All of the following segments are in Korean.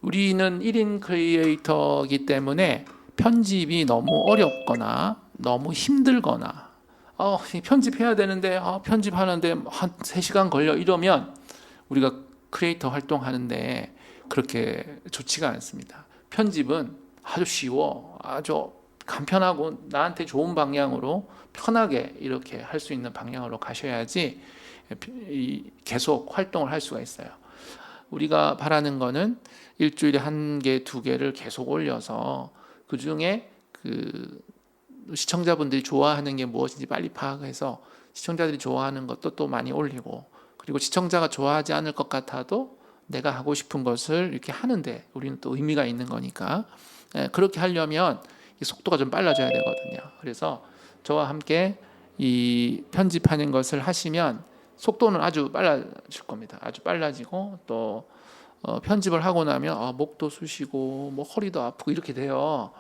우리는 1인 크리에이터이기 때문에 편집이 너무 어렵거나 너무 힘들거나 편집해야 되는데 편집하는데 한 3시간 걸려 이러면 우리가 크리에이터 활동하는데 그렇게 좋지가 않습니다. 편집은 아주 쉬워, 아주 간편하고 나한테 좋은 방향으로 편하게 이렇게 할 수 있는 방향으로 가셔야지 계속 활동을 할 수가 있어요. 우리가 바라는 거는 일주일에 1개, 2개를 계속 올려서 그 중에 그 시청자분들이 좋아하는 게 무엇인지 빨리 파악해서 시청자들이 좋아하는 것도 또 많이 올리고, 그리고 시청자가 좋아하지 않을 것 같아도 내가 하고 싶은 것을 이렇게 하는데 우리는 또 의미가 있는 거니까 그렇게 하려면 이 속도가 좀 빨라져야 되거든요. 그래서 저와 함께 이 편집하는 것을 하시면 속도는 아주 빨라질 겁니다. 아주 빨라지고 또 편집을 하고 나면 목도 쑤시고 뭐 허리도 아프고 이렇게 돼요.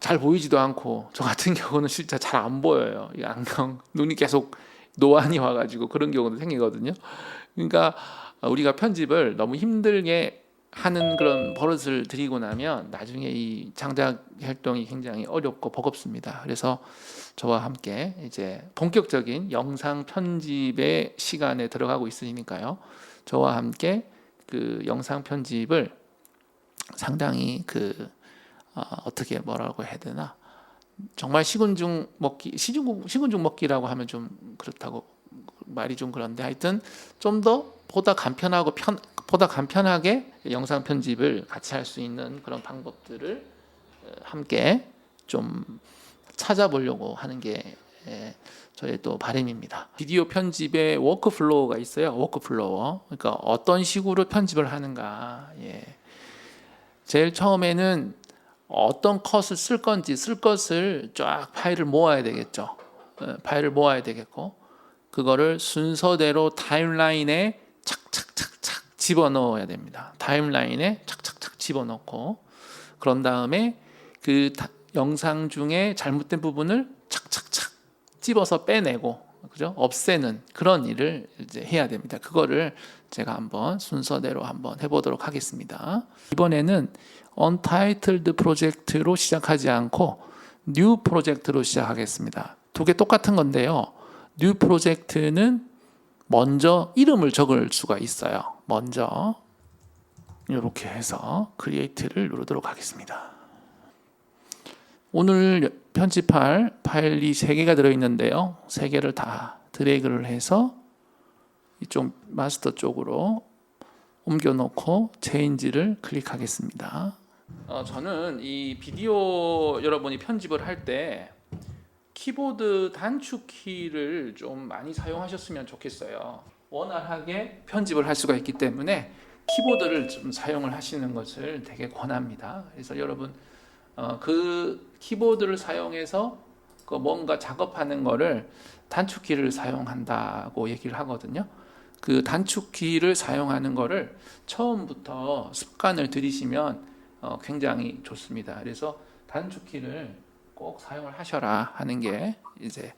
잘 보이지도 않고 저 같은 경우는 진짜 잘 안 보여요. 이 안경 눈이 계속 노안이 와가지고 그런 경우도 생기거든요. 그러니까 우리가 편집을 너무 힘들게 하는 그런 버릇을 들이고 나면 나중에 이 창작 활동이 굉장히 어렵고 버겁습니다. 그래서 저와 함께 이제 본격적인 영상 편집의 시간에 들어가고 있으니까요. 저와 함께 그 영상 편집을 상당히 어떻게 뭐라고 해야 되나, 정말 시군중 먹기라고 하면 좀 그렇다고 말이 좀 그런데, 하여튼 좀 더 보다 간편하게 영상 편집을 같이 할 수 있는 그런 방법들을 함께 좀 찾아보려고 하는 게 저의 또 바람입니다. 비디오 편집의 워크플로우가 있어요. 워크플로우. 그러니까 어떤 식으로 편집을 하는가. 제일 처음에는 어떤 컷을 쓸 건지 쓸 것을 쫙 파일을 모아야 되겠죠. 파일을 모아야 되겠고, 그거를 순서대로 타임라인에 착착착착 집어넣어야 됩니다. 타임라인에 착착착 집어넣고, 그런 다음에 그 영상 중에 잘못된 부분을 착착착 집어서 빼내고, 그죠? 없애는 그런 일을 이제 해야 됩니다. 그거를 제가 한번 순서대로 한번 해보도록 하겠습니다. 이번에는 Untitled 프로젝트로 시작하지 않고 New 프로젝트로 시작하겠습니다. 2개 똑같은 건데요. New 프로젝트는 먼저 이름을 적을 수가 있어요. 먼저 이렇게 해서 Create를 누르도록 하겠습니다. 오늘 편집할 파일이 3개가 들어있는데요. 3개를 다 드래그를 해서 이쪽 마스터 쪽으로 옮겨놓고 체인지를 클릭하겠습니다. 저는 이 비디오 여러분이 편집을 할 때 키보드 단축키를 좀 많이 사용하셨으면 좋겠어요. 원활하게 편집을 할 수가 있기 때문에 키보드를 좀 사용을 하시는 것을 되게 권합니다. 그래서 여러분 그 키보드를 사용해서 그 뭔가 작업하는 거를 단축키를 사용한다고 얘기를 하거든요. 그 단축키를 사용하는 거를 처음부터 습관을 들이시면 굉장히 좋습니다. 그래서 단축키를 꼭 사용을 하셔라 하는 게 이제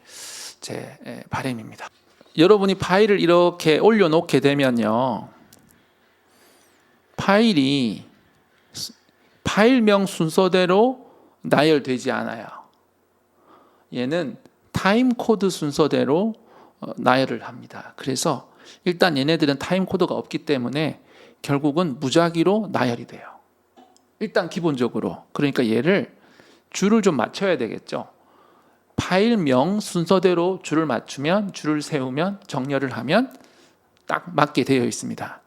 제 바람입니다. 여러분이 파일을 이렇게 올려놓게 되면요, 파일명 순서대로 나열되지 않아요. 얘는 타임코드 순서대로 나열을 합니다. 그래서 일단 얘네들은 타임코드가 없기 때문에 결국은 무작위로 나열이 돼요. 일단 기본적으로. 그러니까 얘를 줄을 좀 맞춰야 되겠죠. 파일명 순서대로 줄을 세우면 정렬을 하면 딱 맞게 되어 있습니다.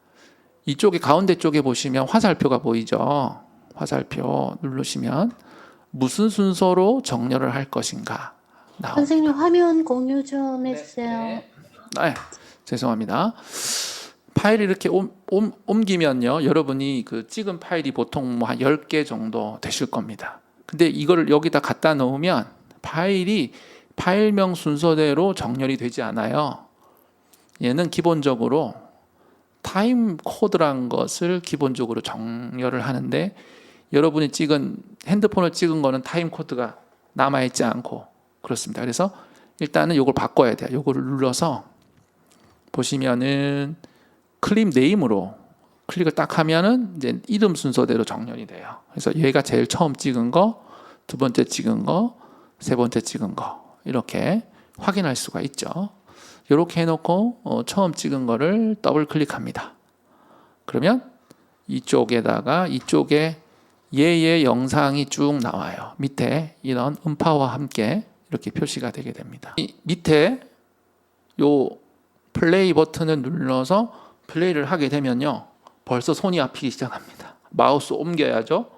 이쪽에 가운데 쪽에 보시면 화살표가 보이죠. 화살표 누르시면 무슨 순서로 정렬을 할 것인가 나옵니다. 선생님 화면 공유 좀 해주세요. 네, 죄송합니다. 파일을 이렇게 옮기면요, 여러분이 그 찍은 파일이 보통 뭐 한 10개 정도 되실 겁니다. 근데 이거를 여기다 갖다 놓으면 파일명 순서대로 정렬이 되지 않아요. 얘는 기본적으로 타임 코드란 것을 기본적으로 정렬을 하는데, 여러분이 핸드폰을 찍은 거는 타임 코드가 남아있지 않고 그렇습니다. 그래서 일단은 이걸 바꿔야 돼요. 이거를 눌러서 보시면은 클립 네임으로 클릭을 딱 하면은 이제 이름 순서대로 정렬이 돼요. 그래서 얘가 제일 처음 찍은 거, 두 번째 찍은 거, 세 번째 찍은 거 이렇게 확인할 수가 있죠. 이렇게 해놓고 처음 찍은 거를 더블 클릭합니다. 그러면 이쪽에다가 이쪽에 얘의 영상이 쭉 나와요. 밑에 이런 음파와 함께 이렇게 표시가 되게 됩니다. 이 밑에 요 플레이 버튼을 눌러서 플레이를 하게 되면요. 벌써 손이 아프기 시작합니다. 마우스 옮겨야죠.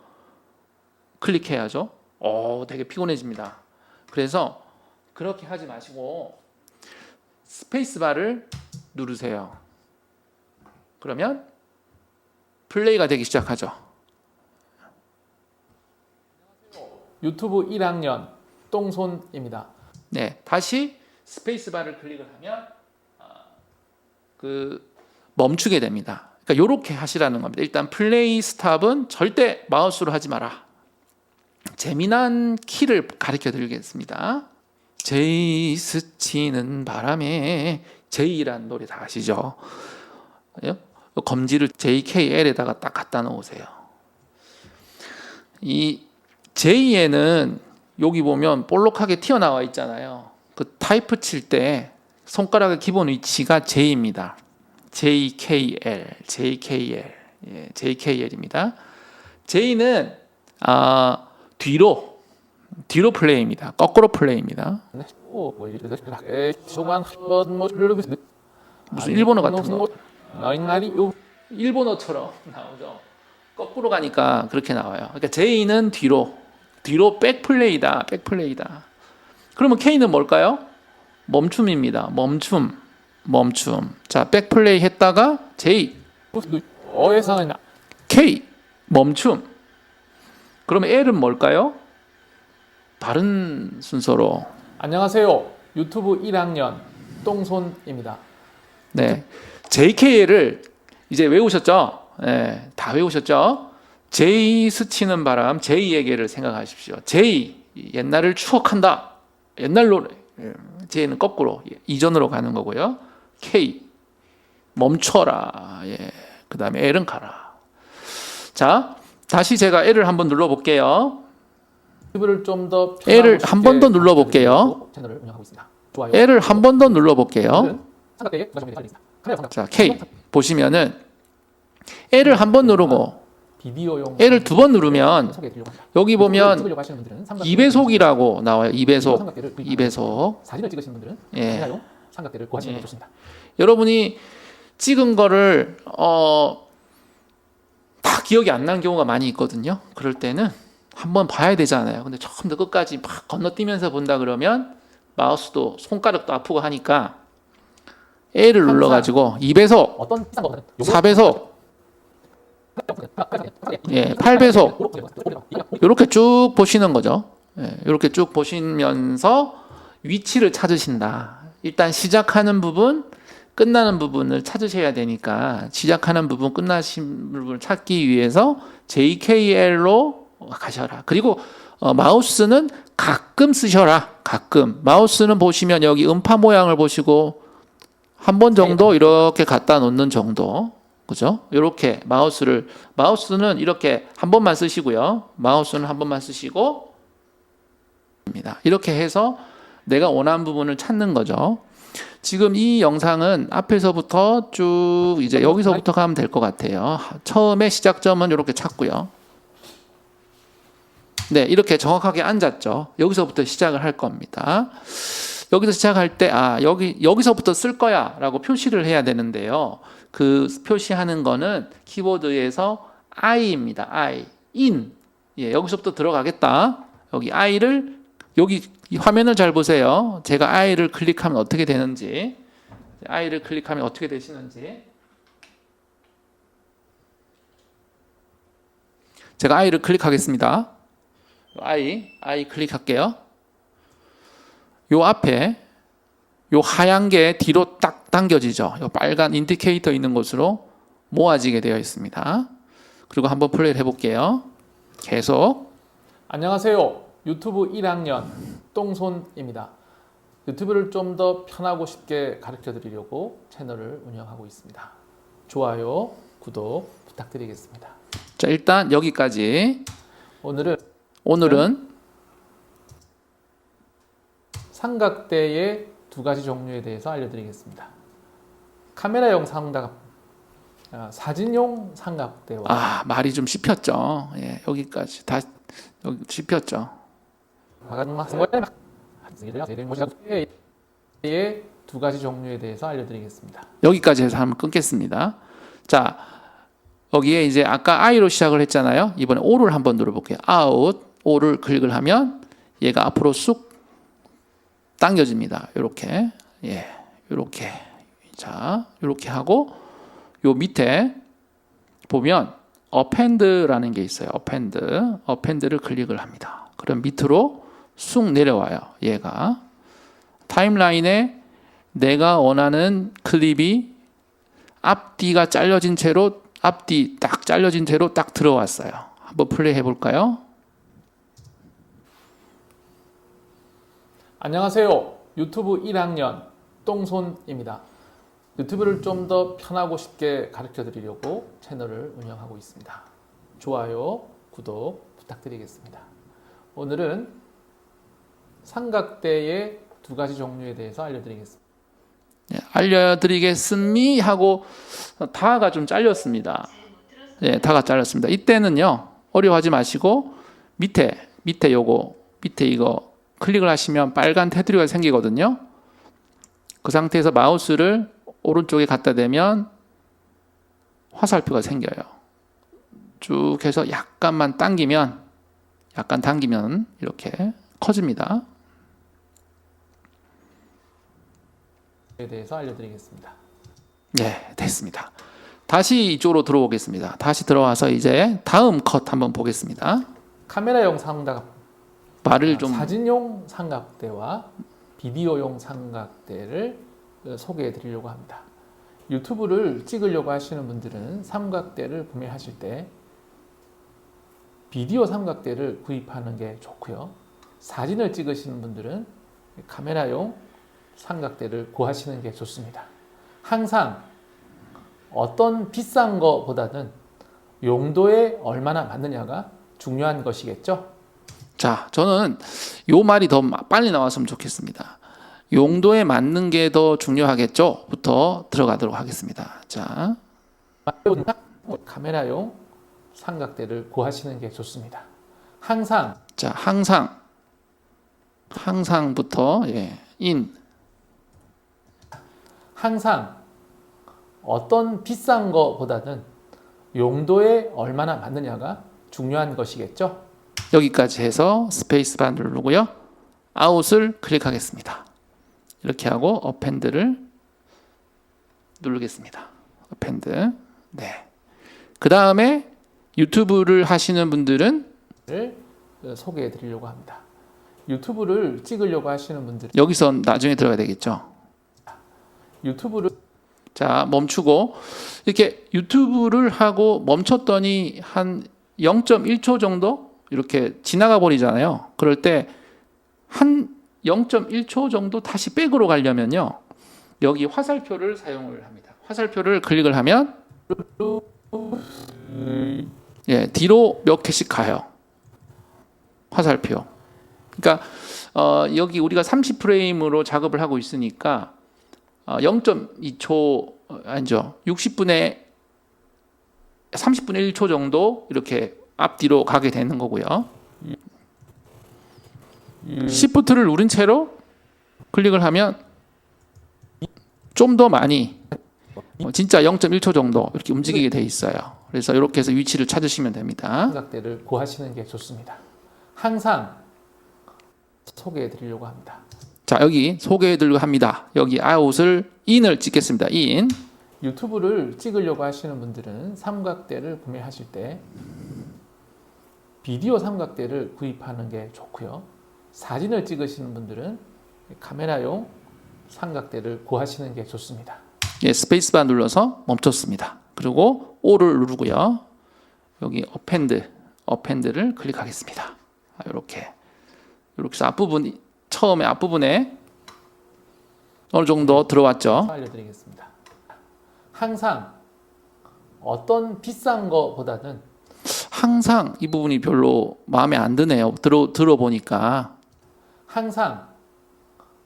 클릭해야죠. 되게 피곤해집니다. 그래서 그렇게 하지 마시고 스페이스바를 누르세요. 그러면 플레이가 되기 시작하죠. 유튜브 1학년 똥손입니다. 네, 다시 스페이스바를 클릭을 하면 멈추게 됩니다. 그러니까 이렇게 하시라는 겁니다. 일단 플레이 스탑은 절대 마우스로 하지 마라. 재미난 키를 가르쳐 드리겠습니다. 제이 스치는 바람에 제이라는 노래 다 아시죠? 검지를 JKL에다가 딱 갖다 놓으세요. 이 J에는 여기 보면 볼록하게 튀어나와 있잖아요. 그 타이프 칠 때 손가락의 기본 위치가 J입니다. JKL, JKL, JKL입니다. J는 뒤로 플레이입니다. 거꾸로 플레이입니다. 무슨 일본어 같은 거? 일본어처럼 나오죠. 거꾸로 가니까 그렇게 나와요. 그러니까 J는 뒤로 백 플레이다. 그러면 K는 뭘까요? 멈춤입니다. 멈춤. 자, 백 플레이 했다가 J, K, 멈춤. 그러면 L은 뭘까요? 바른 순서로. 안녕하세요. 유튜브 1학년 똥손입니다. 네, JKL을 이제 외우셨죠? 네, 다 외우셨죠? J 스치는 바람, J에게를 생각하십시오. J, 옛날을 추억한다. 옛날 노래. J는 거꾸로 이전으로 가는 거고요. K, 멈춰라. 그 다음에 L은 가라. 자, 다시 제가 L을 한번 눌러볼게요. 유튜브를 좀 더 L을 한 번 더 눌러볼게요. 채널을 운영하고 있습니다. 좋아요. L을 한 번 더 눌러볼게요. 삼각대에 자, K 보시면은 L을 한 번 누르고 비디오용 L을 두 번 누르면 소개해드리려고 합니다. 여기 보면 찍으려고 하시는 분들은 삼각대 2배속이라고 나와요. 2배속. 삼각대를 구입하면 2배속. 사진을 찍으시는 분들은 예. 카메라용 삼각대를 구하시는 게 좋습니다. 여러분이 찍은 거를 다 기억이 안 나는 경우가 많이 있거든요. 그럴 때는 한번 봐야 되잖아요. 근데 처음부터 끝까지 막 건너뛰면서 본다 그러면 마우스도 손가락도 아프고 하니까 L을 눌러가지고 2배속, 어떤 비싼 거는 4배속, 8배속 이렇게 쭉 보시는 거죠. 이렇게 쭉 보시면서 위치를 찾으신다. 일단 시작하는 부분, 끝나는 부분을 찾으셔야 되니까 시작하는 부분, 끝나신 부분을 찾기 위해서 JKL로 가셔라. 그리고 마우스는 가끔 쓰셔라. 가끔. 마우스는 보시면 여기 음파 모양을 보시고 한 번 정도 이렇게 갖다 놓는 정도. 그죠? 이렇게 마우스는 이렇게 한 번만 쓰시고요. 마우스는 한 번만 쓰시고 이렇게 해서 내가 원하는 부분을 찾는 거죠. 지금 이 영상은 앞에서부터 쭉 이제 여기서부터 가면 될 것 같아요. 처음에 시작점은 이렇게 찾고요. 네, 이렇게 정확하게 앉았죠. 여기서부터 시작을 할 겁니다. 여기서 시작할 때 여기서부터 쓸 거야 라고 표시를 해야 되는데요. 그 표시하는 거는 키보드에서 I입니다. I, in. 여기서부터 들어가겠다. 여기 I를 여기 이 화면을 잘 보세요. 제가 I를 클릭하면 어떻게 되는지. I를 클릭하면 어떻게 되시는지. 제가 I를 클릭하겠습니다. I 클릭할게요. 요 앞에 요 하얀 게 뒤로 딱 당겨지죠. 요 빨간 인디케이터 있는 곳으로 모아지게 되어 있습니다. 그리고 한번 플레이를 해볼게요. 계속. 안녕하세요. 유튜브 1학년 똥손입니다. 유튜브를 좀 더 편하고 쉽게 가르쳐 드리려고 채널을 운영하고 있습니다. 좋아요, 구독 부탁드리겠습니다. 자, 일단 여기까지. 오늘은 삼각대의 두 가지 종류에 대해서 알려드리겠습니다. 카메라용 삼각, 사진용 삼각대와 말이 좀 씹혔죠. 예, 여기까지 다 여기 씹혔죠. 의 두 가지 종류에 대해서 알려드리겠습니다. 여기까지 해서 한번 끊겠습니다. 자, 여기에 이제 아까 I로 시작을 했잖아요. 이번에 O를 한번 눌러볼게요. Out, O를 클릭을 하면 얘가 앞으로 쑥 당겨집니다. 이렇게, 예, 이렇게. 자, 이렇게 하고 요 밑에 보면 Append라는 게 있어요. Append를 클릭을 합니다. 그럼 밑으로 쑥 내려와요. 얘가 타임라인에 내가 원하는 클립이 앞뒤가 잘려진 채로 앞뒤 딱 잘려진 채로 딱 들어왔어요. 한번 플레이 해볼까요? 안녕하세요. 유튜브 1학년 똥손입니다. 유튜브를 좀 더 편하고 쉽게 가르쳐 드리려고 채널을 운영하고 있습니다. 좋아요, 구독 부탁드리겠습니다. 오늘은 삼각대의 두 가지 종류에 대해서 알려드리겠습니다. 예, 알려드리겠습니 하고 다가 좀 잘렸습니다. 예, 다가 잘렸습니다. 이때는요 어려워하지 마시고 밑에 이거 클릭을 하시면 빨간 테두리가 생기거든요. 그 상태에서 마우스를 오른쪽에 갖다 대면 화살표가 생겨요. 쭉 해서 약간 당기면 이렇게 커집니다. 에 대해서 알려드리겠습니다. 네, 됐습니다. 다시 이쪽으로 들어오겠습니다. 다시 들어와서 이제 다음 컷 한번 보겠습니다. 카메라용 삼각, 말을 좀 사진용 삼각대와 비디오용 삼각대를 소개해 드리려고 합니다. 유튜브를 찍으려고 하시는 분들은 삼각대를 구매하실 때 비디오 삼각대를 구입하는 게 좋고요. 사진을 찍으시는 분들은 카메라용 삼각대를 구하시는 게 좋습니다. 항상 어떤 비싼 거보다는 용도에 얼마나 맞느냐가 중요한 것이겠죠. 자, 저는 요 말이 더 빨리 나왔으면 좋겠습니다. 용도에 맞는 게 더 중요하겠죠? 부터 들어가도록 하겠습니다. 자, 카메라용 삼각대를 구하시는 게 좋습니다. 항상 항상부터 항상 어떤 비싼 거보다는 용도에 얼마나 맞느냐가 중요한 것이겠죠. 여기까지 해서 스페이스바 누르고요. 아웃을 클릭하겠습니다. 이렇게 하고 어펜드를 누르겠습니다. 어펜드. 네. 그 다음에 유튜브를 하시는 분들은 소개해 드리려고 합니다. 유튜브를 찍으려고 하시는 분들은 여기서 나중에 들어가야 되겠죠. 유튜브를 자, 멈추고 이렇게 유튜브를 하고 멈췄더니 한 0.1초 정도 이렇게 지나가 버리잖아요. 그럴 때 한 0.1초 정도 다시 백으로 가려면요. 여기 화살표를 사용을 합니다. 화살표를 클릭을 하면 뒤로 몇 개씩 가요. 화살표. 그러니까 여기 우리가 30프레임으로 작업을 하고 있으니까 0.2초 아니죠. 30분의 1초 정도 이렇게 앞뒤로 가게 되는 거고요. Shift를 누른 채로 클릭을 하면 좀 더 많이 진짜 0.1초 정도 이렇게 움직이게 돼 있어요. 그래서 이렇게 해서 위치를 찾으시면 됩니다. 삼각대를 구하시는 게 좋습니다. 항상 소개해 드리려고 합니다. 자, 여기 소개해 드리려고 합니다. 여기 아웃을 인을 찍겠습니다. 인. 유튜브를 찍으려고 하시는 분들은 삼각대를 구매하실 때 비디오 삼각대를 구입하는 게 좋고요. 사진을 찍으시는 분들은 카메라용 삼각대를 구하시는 게 좋습니다. 예, 스페이스바 눌러서 멈췄습니다. 그리고 O를 누르고요. 여기 어펜드를 클릭하겠습니다. 이렇게 해서 앞부분 처음에 앞부분에 어느 정도 들어왔죠. 알려드리겠습니다. 항상 어떤 비싼 거보다는 항상 이 부분이 별로 마음에 안 드네요. 들어보니까 항상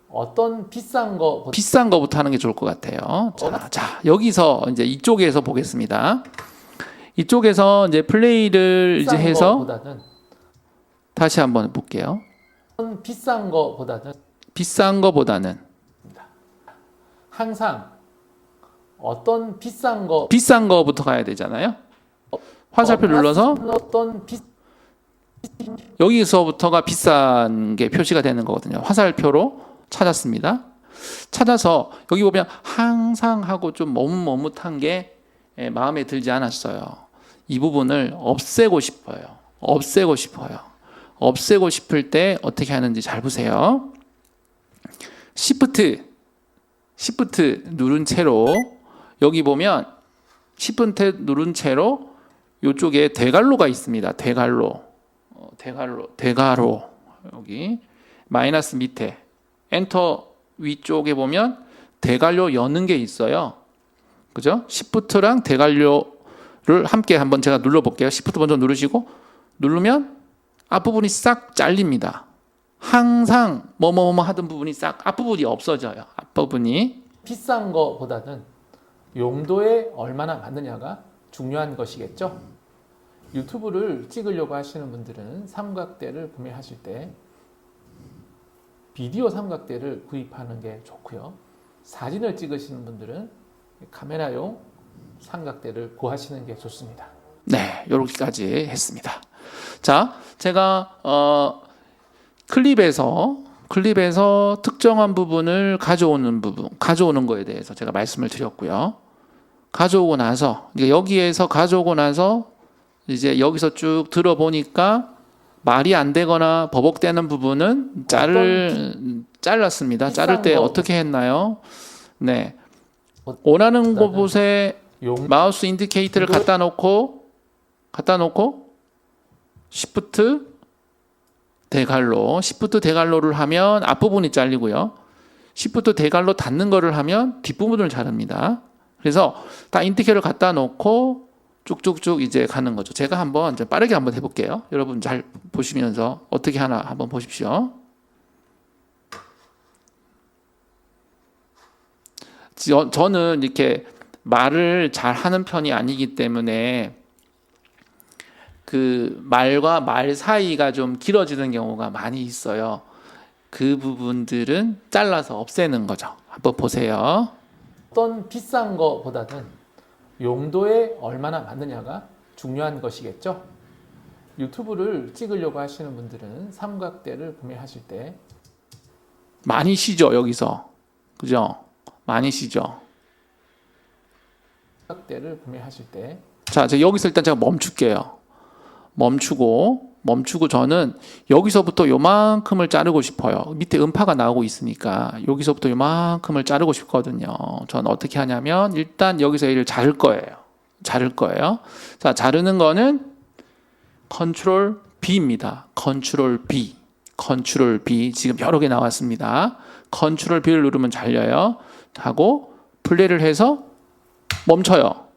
어떤 비싼 거보다 비싼 거부터 하는 게 좋을 것 같아요. 자, 여기서 이제 이쪽에서 보겠습니다. 이쪽에서 이제 플레이를 이제 비싼 해서 거보다는 다시 한번 볼게요. 비싼 거보다는 비싼 거보다는 항상 어떤 비싼 거부터 가야 되잖아요. 화살표 눌러서 어떤 여기서부터가 비싼 게 표시가 되는 거거든요. 화살표로 찾았습니다. 찾아서 여기 보면 항상 하고 좀 머뭇머뭇한 게 마음에 들지 않았어요. 이 부분을 없애고 싶어요. 없애고 싶어요. 없애고 싶을 때 어떻게 하는지 잘 보세요. Shift 누른 채로 여기 보면 Shift 누른 채로 이쪽에 대괄호가 있습니다. 대괄호 여기 마이너스 밑에 엔터 위쪽에 보면 대괄호 여는 게 있어요. 그죠? Shift랑 대괄호를 함께 한번 제가 눌러볼게요. Shift 먼저 누르시고 누르면 앞부분이 싹 잘립니다. 항상 뭐뭐뭐 하던 부분이 싹 앞부분이 없어져요. 앞부분이 비싼 거보다는 용도에 얼마나 맞느냐가 중요한 것이겠죠. 유튜브를 찍으려고 하시는 분들은 삼각대를 구매하실 때 비디오 삼각대를 구입하는 게 좋고요. 사진을 찍으시는 분들은 카메라용 삼각대를 구하시는 게 좋습니다. 네, 이렇게까지 했습니다. 자, 제가 클립에서 특정한 부분을 가져오는 거에 대해서 제가 말씀을 드렸고요. 가져오고 나서 여기에서 가져오고 나서 이제 여기서 쭉 들어보니까 말이 안 되거나 버벅대는 부분은 잘랐습니다. 자를 때 어떻게 했나요? 네, 원하는 곳에 마우스 인디케이터를 갖다 놓고 Shift 대괄호를 하면 앞부분이 잘리고요. Shift 대괄호 닫는 거를 하면 뒷부분을 자릅니다. 그래서 다 인디케이터를 갖다 놓고 쭉쭉쭉 이제 가는 거죠. 제가 한번 빠르게 한번 해볼게요. 여러분 잘 보시면서 어떻게 하나 한번 보십시오. 저는 이렇게 말을 잘 하는 편이 아니기 때문에 그 말과 말 사이가 좀 길어지는 경우가 많이 있어요. 그 부분들은 잘라서 없애는 거죠. 한번 보세요. 어떤 비싼 거보다는 용도에 얼마나 맞느냐가 중요한 것이겠죠. 유튜브를 찍으려고 하시는 분들은 삼각대를 구매하실 때 많이 쉬죠, 여기서. 그죠? 많이 쉬죠. 삼각대를 구매하실 때 자, 여기서 일단 제가 멈출게요. 멈추고 저는 여기서부터 요만큼을 자르고 싶어요. 밑에 음파가 나오고 있으니까 여기서부터 요만큼을 자르고 싶거든요. 저는 어떻게 하냐면 일단 여기서 얘를 자를 거예요. 자, 자르는 거는 컨트롤 B입니다. 컨트롤 B 지금 여러 개 나왔습니다. 컨트롤 B를 누르면 잘려요. 하고 플레이를 해서 멈춰요.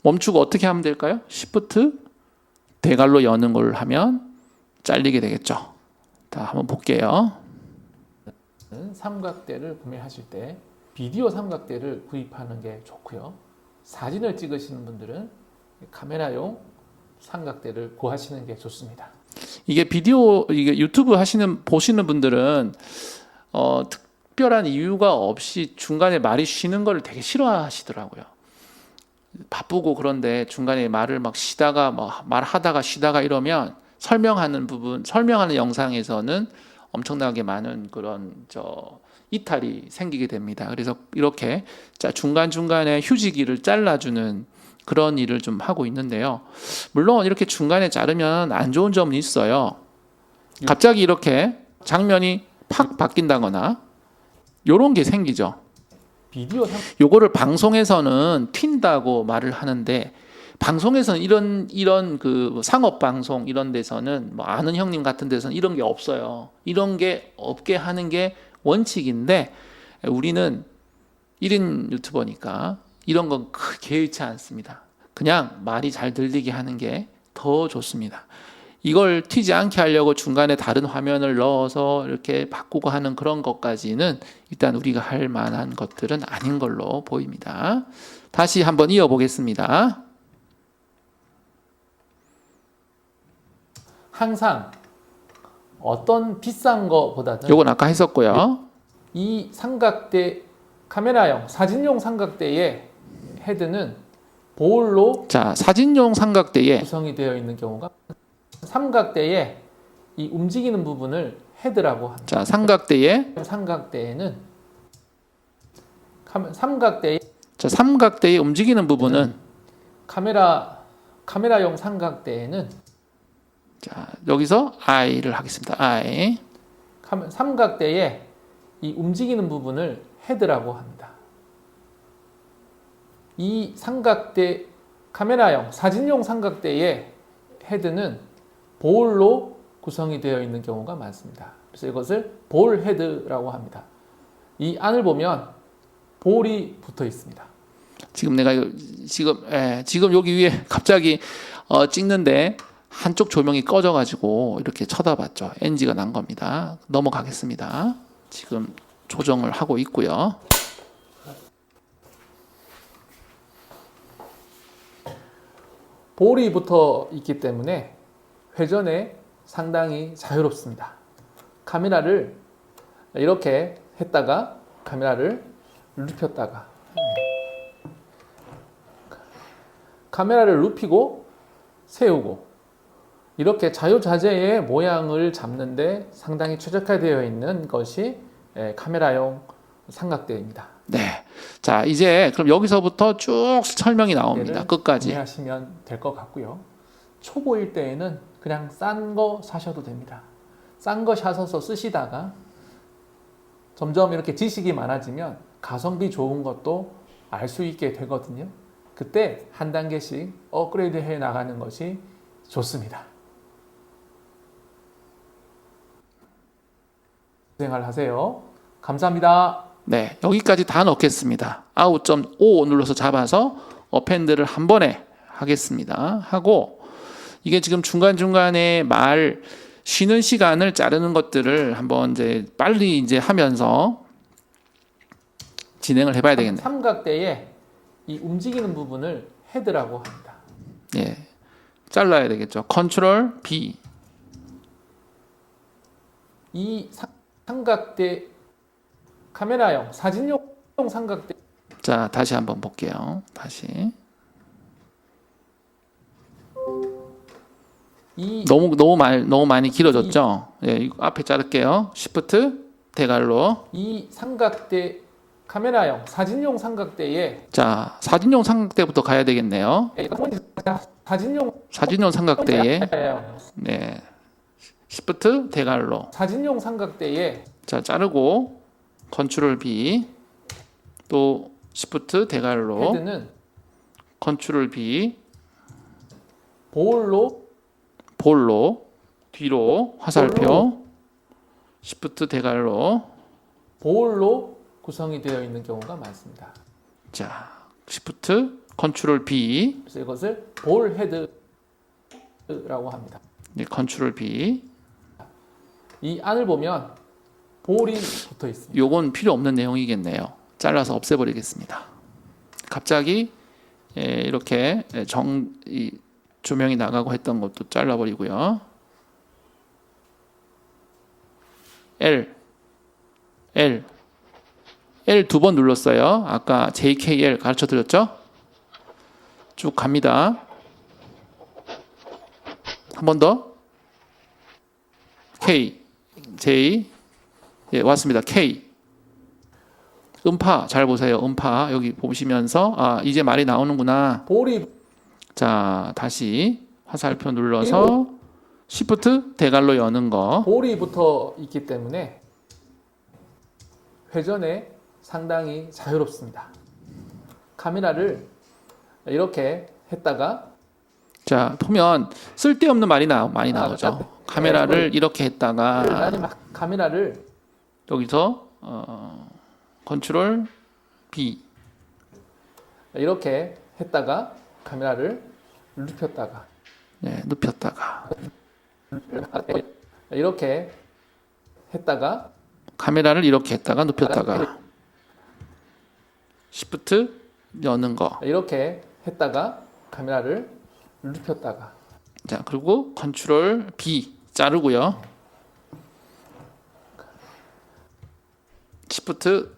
멈추고 어떻게 하면 될까요? Shift 대괄호 여는 걸 하면 잘리게 되겠죠. 자, 한번 볼게요. 삼각대를 구매하실 때 비디오 삼각대를 구입하는 게 좋고요. 사진을 찍으시는 분들은 카메라용 삼각대를 구하시는 게 좋습니다. 이게 유튜브 보시는 분들은 특별한 이유가 없이 중간에 말이 쉬는 걸 되게 싫어하시더라고요. 바쁘고 그런데 중간에 말을 막 쉬다가 말하다가 쉬다가 이러면 설명하는 영상에서는 엄청나게 많은 그런 이탈이 생기게 됩니다. 그래서 이렇게 중간중간에 휴지기를 잘라주는 그런 일을 좀 하고 있는데요. 물론 이렇게 중간에 자르면 안 좋은 점은 있어요. 갑자기 이렇게 장면이 팍 바뀐다거나 이런 게 생기죠. 요거를 방송에서는 튄다고 말을 하는데 방송에서는 이런 그 상업 방송 이런 데서는 아는 형님 같은 데서는 이런 게 없어요. 이런 게 없게 하는 게 원칙인데 우리는 1인 유튜버니까 이런 건 개의치 않습니다. 그냥 말이 잘 들리게 하는 게 더 좋습니다. 이걸 튀지 않게 하려고 중간에 다른 화면을 넣어서 이렇게 바꾸고 하는 그런 것까지는 일단 우리가 할 만한 것들은 아닌 걸로 보입니다. 다시 한번 이어보겠습니다. 항상 어떤 비싼 거보다는 요건 아까 했었고요. 이 삼각대 카메라용 사진용 삼각대의 헤드는 볼로 자, 사진용 삼각대에 구성이 되어 있는 경우가 삼각대의 이 움직이는 부분을 헤드라고 합니다. 자, 삼각대에 삼각대에는 삼각대의 자, 삼각대의 움직이는 부분은 카메라용 삼각대에는 자, 여기서 I를 하겠습니다. I. 삼각대의 이 움직이는 부분을 헤드라고 합니다. 이 삼각대 카메라용 사진용 삼각대의 헤드는 볼로 구성이 되어 있는 경우가 많습니다. 그래서 이것을 볼 헤드라고 합니다. 이 안을 보면 볼이 붙어 있습니다. 지금 내가 지금 여기 위에 갑자기 찍는데 한쪽 조명이 꺼져가지고 이렇게 쳐다봤죠. NG가 난 겁니다. 넘어가겠습니다. 지금 조정을 하고 있고요. 볼이 붙어 있기 때문에 회전에 상당히 자유롭습니다. 카메라를 이렇게 했다가 카메라를 눕혔다가 카메라를 눕히고 세우고 이렇게 자유자재의 모양을 잡는데 상당히 최적화되어 있는 것이 카메라용 삼각대입니다. 네. 자, 이제 그럼 여기서부터 쭉 설명이 나옵니다. 끝까지. 이해하시면 될 것 같고요. 초보일 때에는 그냥 싼 거 사셔도 됩니다. 싼 거 사셔서 쓰시다가 점점 이렇게 지식이 많아지면 가성비 좋은 것도 알 수 있게 되거든요. 그때 한 단계씩 업그레이드 해 나가는 것이 좋습니다. 고생하세요. 감사합니다. 네, 여기까지 다 넣겠습니다. 아웃.5 눌러서 잡아서 어펜드를 한 번에 하겠습니다. 하고 이게 지금 중간중간에 말 쉬는 시간을 자르는 것들을 한번 이제 빨리 이제 하면서 진행을 해봐야 되겠네요. 삼각대의 이 움직이는 부분을 헤드라고 합니다. 예, 잘라야 되겠죠. 컨트롤 B. 이 삼각대 카메라용 사진용 삼각대 자, 다시 한번 볼게요. 다시. 너무 많이 길어졌죠. 예, 이거 앞에 자를게요. Shift 대갈로. 이 삼각대 카메라용 사진용 삼각대에 자, 사진용 삼각대부터 가야 되겠네요. 사진용 삼각대에 네, Shift 대갈로. 사진용 삼각대에 자, 자르고 컨트롤 B 또 Shift 대갈로 헤드는 컨트롤 B 볼로 뒤로 화살표 Shift 대갈로 구성이 되어 있는 경우가 많습니다. 자, Shift 컨트롤 B 그래서 이것을 볼 헤드라고 합니다. 네, 컨트롤 B. 이 안을 보면 볼이 붙어 있습니다. 요건 필요 없는 내용이겠네요. 잘라서 없애버리겠습니다. 갑자기 이렇게 이 조명이 나가고 했던 것도 잘라버리고요. L 두 번 눌렀어요. 아까 JKL 가르쳐 드렸죠? 쭉 갑니다. 한 번 더. K, J, 예, 왔습니다. K. 음파 잘 보세요. 음파 여기 보시면서 이제 말이 나오는구나. 자, 다시 화살표 눌러서 Shift 대갈로 여는 거. 볼이 붙어 있기 때문에 회전에 상당히 자유롭습니다. 카메라를 이렇게 했다가 자, 보면 쓸데없는 말이 많이 나오죠. 카메라를 이렇게 했다가 카메라를 여기서 컨트롤 B 이렇게 했다가 카메라를 눕혔다가 네, 눕혔다가 이렇게 했다가 카메라를 이렇게 했다가 눕혔다가 시프트 여는 거. 이렇게 했다가 카메라를 눕혔다가 자, 그리고 컨트롤 B 자르고요. 시프트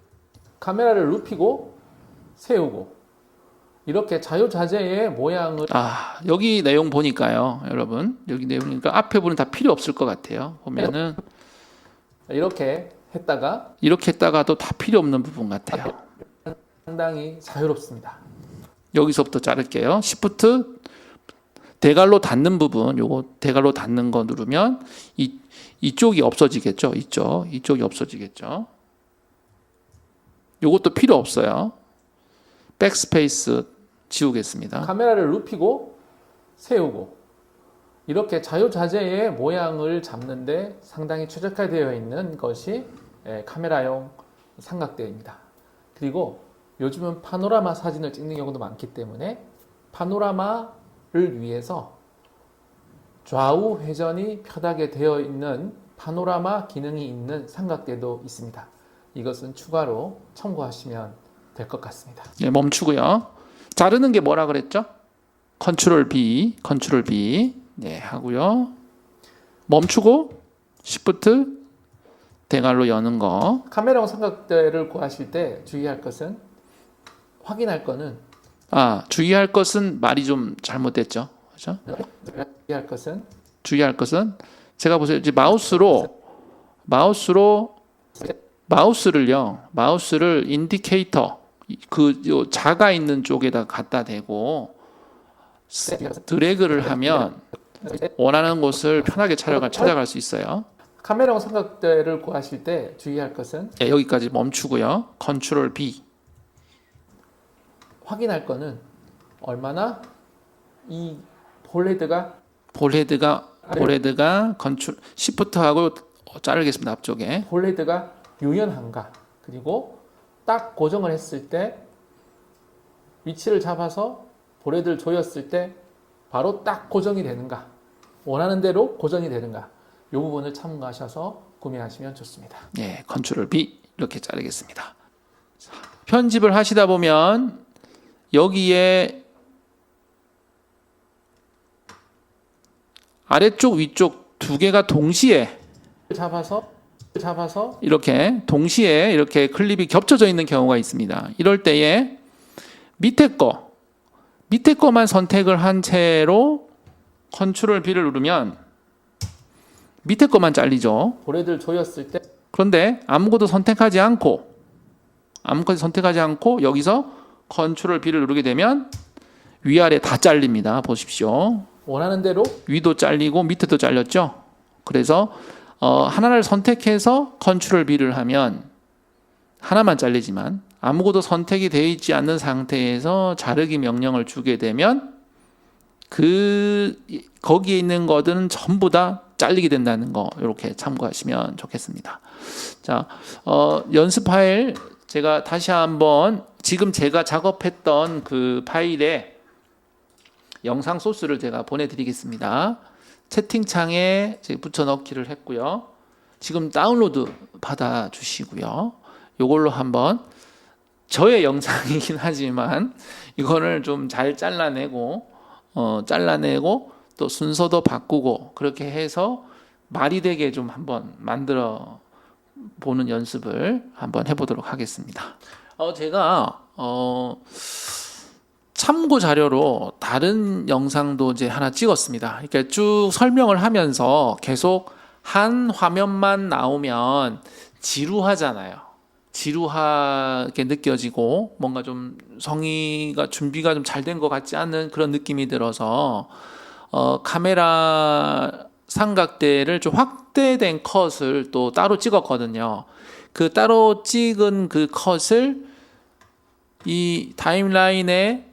카메라를 눕히고 세우고 이렇게 자유자재의 모양을 여기 내용 보니까요, 여러분. 여기 내용 보니까 앞에 부분 다 필요 없을 것 같아요. 보면은 이렇게 했다가 이렇게 했다가도 다 필요 없는 부분 같아요. 상당히 자유롭습니다. 여기서부터 자를게요. 시프트 대괄호 닫는 부분, 요거 대괄호 닫는 거 누르면 이쪽이 없어지겠죠. 이쪽이 없어지겠죠. 요것도 필요 없어요. 백스페이스 지우겠습니다. 카메라를 눕히고 세우고 이렇게 자유자재의 모양을 잡는데 상당히 최적화되어 있는 것이 카메라용 삼각대입니다. 그리고 요즘은 파노라마 사진을 찍는 경우도 많기 때문에 파노라마를 위해서 좌우 회전이 편하게 되어 있는 파노라마 기능이 있는 삼각대도 있습니다. 이것은 추가로 참고하시면 될 것 같습니다. 네, 멈추고요. 자르는 게 뭐라 그랬죠? 컨트롤 B. 네, 하고요. 멈추고 시프트 대괄호 여는 거. 카메라용 삼각대를 구하실 때 주의할 것은 확인할 거는 주의할 것은 말이 좀 잘못됐죠. 그렇죠? 주의할 것은 제가 보세요. 이제 마우스를 인디케이터 요 자가 있는 쪽에다 갖다 대고 드래그를 하면 원하는 곳을 편하게 찾아갈 수 있어요. 카메라용 삼각대를 구하실 때 주의할 것은 네, 여기까지 멈추고요. 컨트롤 B. 확인할 거는 얼마나 이 볼헤드가 컨트롤 시프트하고 자르겠습니다. 앞쪽에. 볼헤드가 유연한가, 그리고 딱 고정을 했을 때 위치를 잡아서 볼헤드를 조였을 때 바로 딱 고정이 되는가, 원하는 대로 고정이 되는가, 이 부분을 참고하셔서 구매하시면 좋습니다. 네, 컨트롤 B 이렇게 자르겠습니다. 편집을 하시다 보면 여기에 아래쪽 위쪽 두 개가 동시에 잡아서 이렇게 동시에 이렇게 클립이 겹쳐져 있는 경우가 있습니다. 이럴 때에 밑에 거만 선택을 한 채로 컨트롤 B를 누르면 밑에 거만 잘리죠. 볼헤드를 조였을 때 그런데 아무것도 선택하지 않고 여기서 컨트롤 B를 누르게 되면 위아래 다 잘립니다. 보십시오. 원하는 대로 위도 잘리고 밑에도 잘렸죠. 그래서 하나를 선택해서 컨트롤 B를 하면 하나만 잘리지만 아무것도 선택이 되어 있지 않는 상태에서 자르기 명령을 주게 되면 거기에 있는 것들은 전부 다 잘리게 된다는 거 이렇게 참고하시면 좋겠습니다. 자, 연습 파일 제가 다시 한번 지금 제가 작업했던 그 파일에 영상 소스를 제가 보내드리겠습니다. 채팅창에 붙여 넣기를 했고요. 지금 다운로드 받아 주시고요. 이걸로 한번 저의 영상이긴 하지만 이거를 좀 잘 잘라내고 또 순서도 바꾸고 그렇게 해서 말이 되게 좀 한번 만들어 보는 연습을 한번 해보도록 하겠습니다. 제가 참고 자료로 다른 영상도 이제 하나 찍었습니다. 이렇게 쭉 설명을 하면서 계속 한 화면만 나오면 지루하잖아요. 지루하게 느껴지고 뭔가 좀 준비가 좀 잘 된 것 같지 않은 그런 느낌이 들어서 카메라 삼각대를 좀 확대된 컷을 또 따로 찍었거든요. 그 따로 찍은 그 컷을 이 타임라인에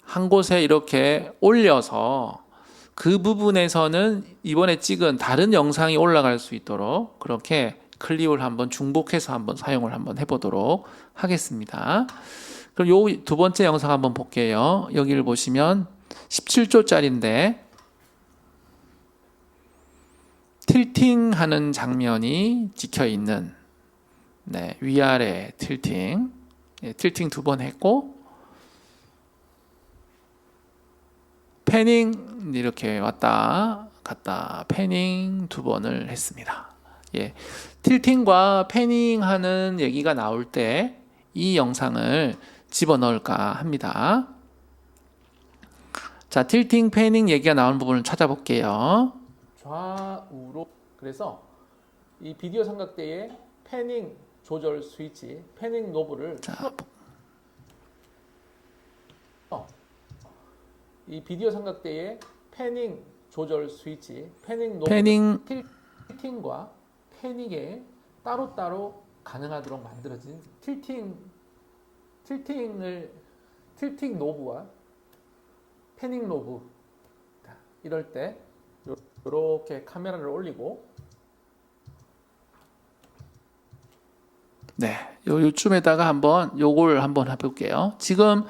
한 곳에 이렇게 올려서 그 부분에서는 이번에 찍은 다른 영상이 올라갈 수 있도록 그렇게 클립을 한번 중복해서 한번 사용을 한번 해보도록 하겠습니다. 그럼 요 두 번째 영상 한번 볼게요. 여기를 보시면 17초짜리인데 틸팅하는 장면이 찍혀 있는 네, 위아래 틸팅. 네, 틸팅 두 번 했고 패닝 이렇게 왔다 갔다 패닝 두 번을 했습니다. 예. 틸팅과 패닝하는 얘기가 나올 때 이 영상을 집어넣을까 합니다. 자, 틸팅, 패닝 얘기가 나오는 부분을 찾아볼게요. 좌우로. 그래서 이 비디오 삼각대의 패닝 조절 스위치, 패닝 노브를 자, 이 비디오 삼각대의 패닝 조절 스위치, 패닝 노브 패닝 틸팅과 패닝에 따로따로 가능하도록 만들어진 틸팅 노브와 패닝 노브. 이럴 때 이렇게 카메라를 올리고 네, 요쯤에다가 한번 요걸 한번 해볼게요. 지금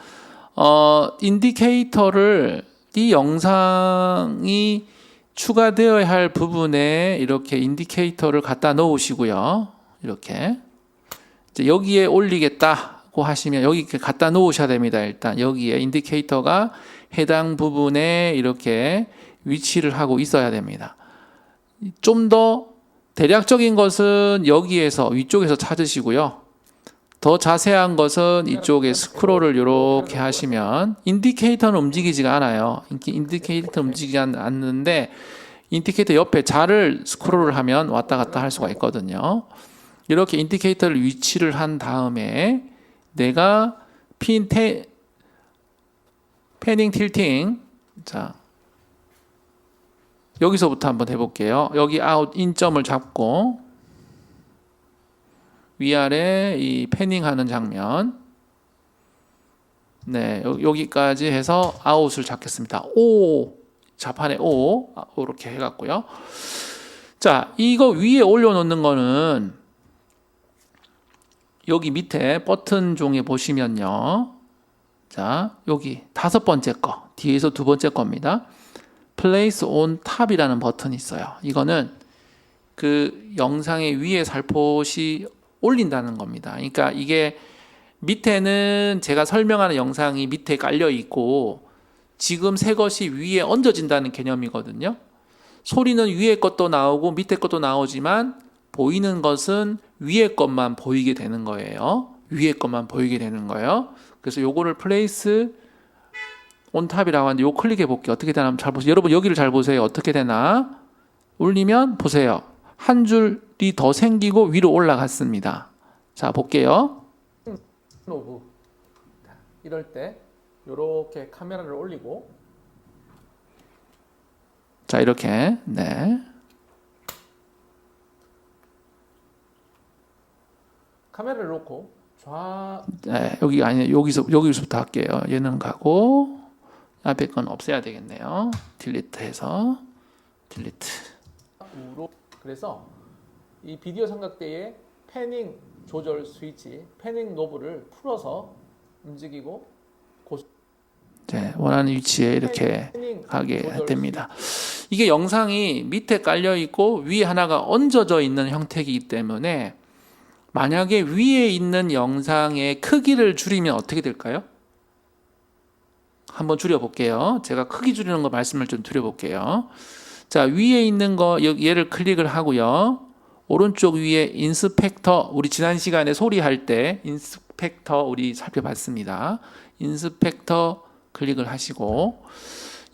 인디케이터를 이 영상이 추가되어야 할 부분에 이렇게 인디케이터를 갖다 놓으시고요. 이렇게 이제 여기에 올리겠다고 하시면 여기 이렇게 갖다 놓으셔야 됩니다. 일단 여기에 인디케이터가 해당 부분에 이렇게 위치를 하고 있어야 됩니다. 좀 더 대략적인 것은 여기에서 위쪽에서 찾으시고요. 더 자세한 것은 이쪽에 스크롤을 이렇게 하시면 인디케이터는 움직이지가 않아요. 인디케이터는 움직이지 않는데 인디케이터 옆에 자를 스크롤을 하면 왔다 갔다 할 수가 있거든요. 이렇게 인디케이터를 위치를 한 다음에 내가 패닝 틸팅 자 여기서부터 한번 해볼게요. 여기 아웃 인점을 잡고 위아래 이 패닝하는 장면 네 여기까지 해서 아웃을 잡겠습니다. O 자판에 O 이렇게 해갖고요. 자 이거 위에 올려놓는 거는 여기 밑에 버튼 종에 보시면요. 자 여기 다섯 번째 거 뒤에서 두 번째 겁니다. Place on Top이라는 버튼이 있어요. 이거는 그 영상의 위에 살포시 올린다는 겁니다. 그러니까 이게 밑에는 제가 설명하는 영상이 밑에 깔려 있고 지금 새 것이 위에 얹어진다는 개념이거든요. 소리는 위에 것도 나오고 밑에 것도 나오지만 보이는 것은 위에 것만 보이게 되는 거예요. 위에 것만 보이게 되는 거예요. 그래서 요거를 플레이스 온 탑이라고 하는데 요 클릭해 볼게요. 어떻게 되나 잘 보세요. 여러분 여기를 잘 보세요. 어떻게 되나? 올리면 보세요. 한 줄이 더 생기고 위로 올라갔습니다. 자, 볼게요. 노브. 이럴 때 이렇게 카메라를 올리고 자, 이렇게. 네. 카메라를 놓고 네, 여기 아니 여기서부터 할게요. 얘는 가고 앞에 건 없애야 되겠네요. 딜리트해서 딜리트. 좌우로. 그래서 이 비디오 삼각대의 패닝 조절 스위치, 패닝 노브를 풀어서 움직이고 네, 원하는 위치에 이렇게 가게 됩니다. 이게 영상이 밑에 깔려 있고 위에 하나가 얹어져 있는 형태이기 때문에 만약에 위에 있는 영상의 크기를 줄이면 어떻게 될까요? 한번 줄여볼게요. 제가 크기 줄이는 거 말씀을 좀 드려볼게요. 자, 위에 있는 거 얘를 클릭을 하고요. 오른쪽 위에 인스펙터, 우리 지난 시간에 소리할 때 인스펙터 우리 살펴봤습니다. 인스펙터 클릭을 하시고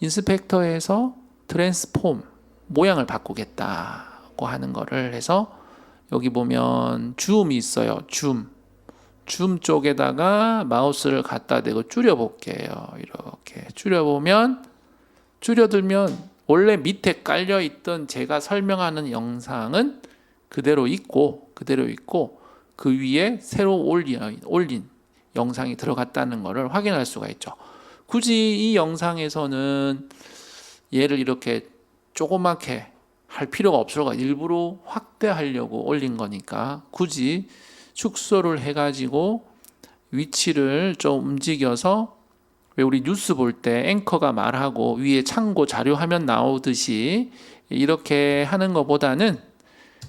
인스펙터에서 트랜스폼 모양을 바꾸겠다고 하는 거를 해서 여기 보면 줌이 있어요. 줌 쪽에다가 마우스를 갖다 대고 줄여볼게요. 이렇게 줄여보면 줄여들면 원래 밑에 깔려있던 제가 설명하는 영상은 그대로 있고 그 위에 새로 올린 영상이 들어갔다는 것을 확인할 수가 있죠. 굳이 이 영상에서는 얘를 이렇게 조그맣게 할 필요가 없어가 일부러 확대하려고 올린 거니까 굳이 축소를 해가지고 위치를 좀 움직여서 왜 우리 뉴스 볼 때 앵커가 말하고 위에 참고 자료 화면 나오듯이 이렇게 하는 것보다는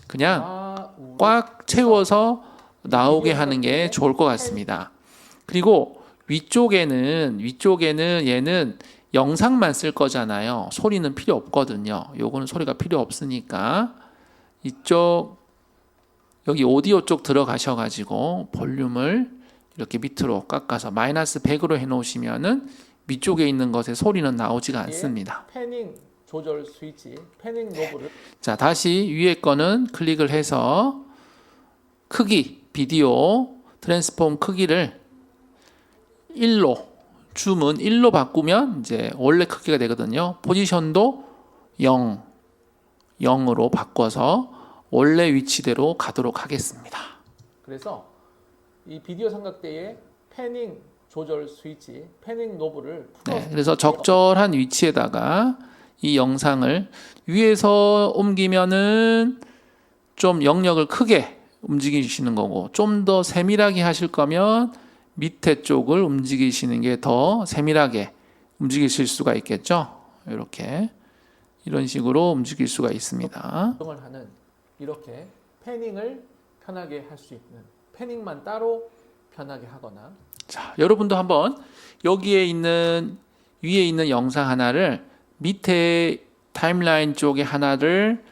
그냥 꽉 채워서 나오게 하는 게 좋을 것 같습니다. 그리고 위쪽에는 얘는 영상만 쓸 거잖아요. 소리는 필요 없거든요. 요거는 소리가 필요 없으니까 이쪽 여기 오디오 쪽 들어가셔가지고 볼륨을 이렇게 밑으로 깎아서 마이너스 100으로 해놓으시면은 위쪽에 있는 것의 소리는 나오지가 않습니다. 패닝 조절 스위치, 패닝 노브를 자, 다시 위에 거는 클릭을 해서 크기, 비디오, 트랜스폼 크기를 1로, 줌은 1로 바꾸면 이제 원래 크기가 되거든요. 포지션도 0으로 바꿔서 원래 위치대로 가도록 하겠습니다. 그래서 이 비디오 삼각대에 패닝 조절 스위치, 패닝 노브를 네, 그래서 적절한 위치에다가 이 영상을 위에서 옮기면은 좀 영역을 크게 움직이시는 거고 좀 더 세밀하게 하실 거면 밑에 쪽을 움직이시는 게 더 세밀하게 움직이실 수가 있겠죠. 이렇게 이런 식으로 움직일 수가 있습니다. 조정을 하는 이렇게 패닝을 편하게 할 수 있는 패닝만 따로 편하게 하거나 자, 여러분도 한번 여기에 있는 위에 있는 영상 하나를 밑에 타임라인 쪽에 하나를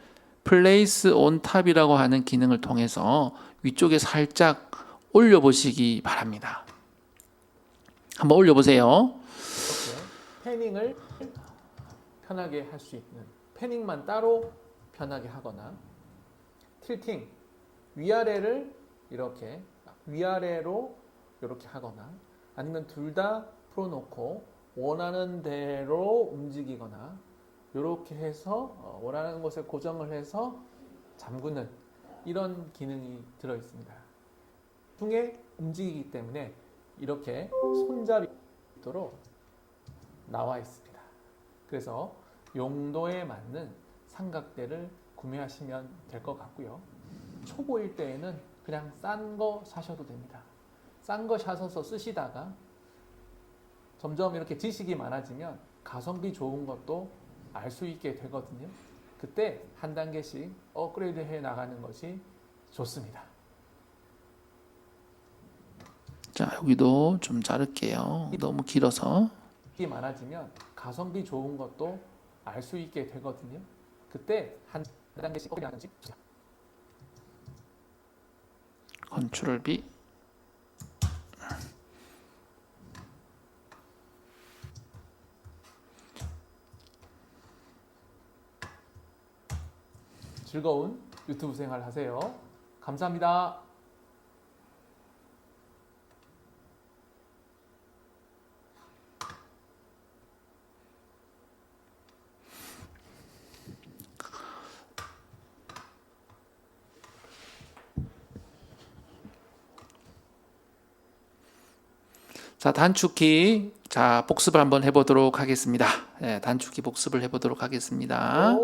플레이스 온 탑이라고 하는 기능을 통해서 위쪽에 살짝 올려보시기 바랍니다. 한번 올려보세요. 이렇게 패닝을 편하게 할 수 있는 패닝만 따로 편하게 하거나 틸팅 위아래를 이렇게 위아래로 이렇게 하거나 아니면 둘 다 풀어놓고 원하는 대로 움직이거나 이렇게 해서 원하는 곳에 고정을 해서 잠그는 이런 기능이 들어 있습니다. 중에 움직이기 때문에 이렇게 손잡이 있도록 나와 있습니다. 그래서 용도에 맞는 삼각대를 구매하시면 될 것 같고요. 초보일 때에는 그냥 싼 거 사셔도 됩니다. 싼 거 사셔서 쓰시다가 점점 이렇게 지식이 많아지면 가성비 좋은 것도 알 수 있게 되거든요. 그때 한 단계씩 업그레이드 해 나가는 것이 좋습니다. 자, 여기도 좀 자를게요. 너무 길어서. 지식이 많아지면 가성비 좋은 것도 알 수 있게 되거든요. 그때 한 단계씩 업그레이드 하는지 컨트롤 B. 즐거운 유튜브 생활 하세요. 감사합니다. 자, 단축키. 자, 복습을 한번 해보도록 하겠습니다. 네, 단축키 복습을 해보도록 하겠습니다.